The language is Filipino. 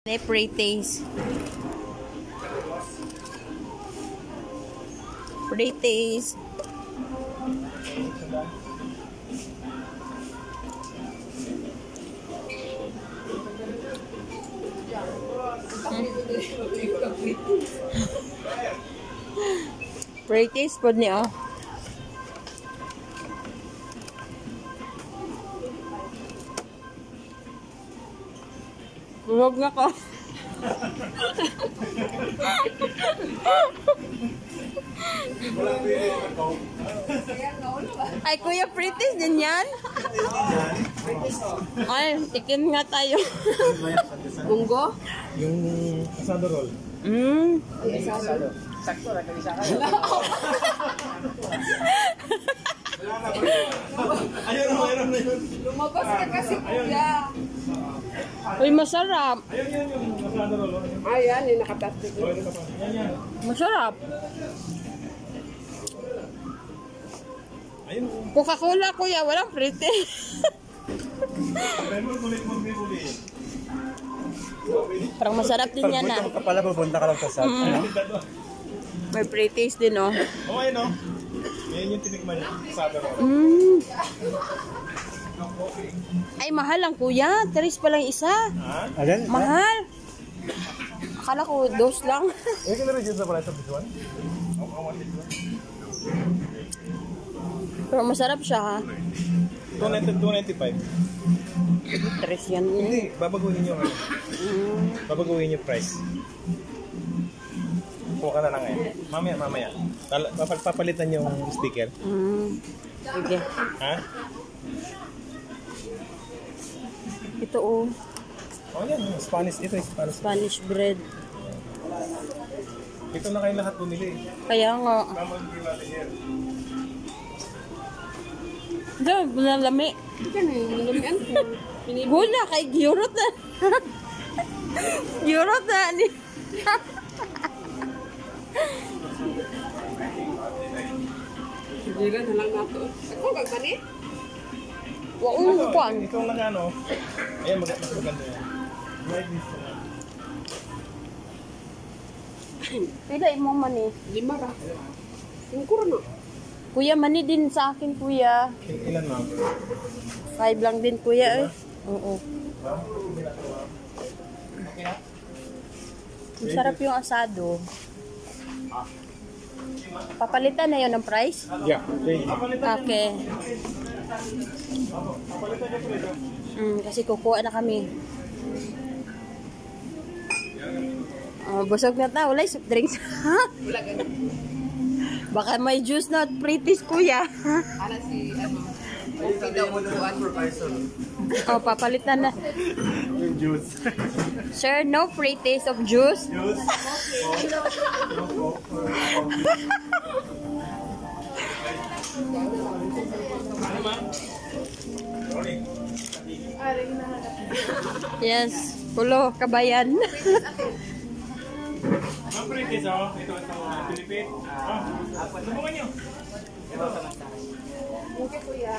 Pretties. Pretties. Pretties po niya. Bulog na ko. Ay, Kuya, pretties din yan? Ay, tikim nga tayo. Munggo? Yung asado roll. Asado. Sakto, nagkalisa kayo. Ayun na yun. Lumabas ka kasi kuya. Uy, masarap. Ayun yung asado roll. Ayan, yung nakatastik. Masarap. Ayun. Coca-Cola, Kuya. Walang pretty. Parang masarap din yan, ah. Pag ka pala, pupunta ka lang sa sat. May pretties din, oh. Oo, ayun, no? Yan yung tinikman niya. Asado roll. Ay, mahal lang, Kuya. 3 pa lang isa. Ha? Ayan? Mahal. Akala ko 2 lang. Eh, kailan rin sa pala sa bisuan? Pero masarap siya, ha. 295. 3 yan. Hindi, babaguhin yung ano. Babaguhin yung price. Kuha ka na lang ngayon. Mamaya. Papalitan yung sticker. Sige. Ha? Ito, oh. Oh, yan. Spanish. Ito yung Spanish. Spanish bread. Ito na kayo lahat bumili. Kaya nga. Diyan, bunalami. Gula, kay Giyurot na. Giyurot na. Hindi na lang nato. Ako, gagmani? Waong kuwan. Ito ang nag-ano. Ayan, mas maganda yan. Pila mo mani. 5 ka. 5 na. Kuya, mani din sa akin, Kuya. Ilan ma'am? 5 lang din, Kuya, eh. Oo. Masarap yung asado. Papalitan na yun ng price? Yeah. Okay. Kasi kukuha na kami. Busog na ta. Wala soft drinks. Wala ganun. Baka may juice na pretties, Kuya. Para si, okay daw mo per person. Papalitan na. Yung juice. Sir, no pretties of juice? Juice? Yes. Pulo, kabayan. Ma'am, pretties, oh. Ito ang Pilipit. Subukan nyo. Okay kuya.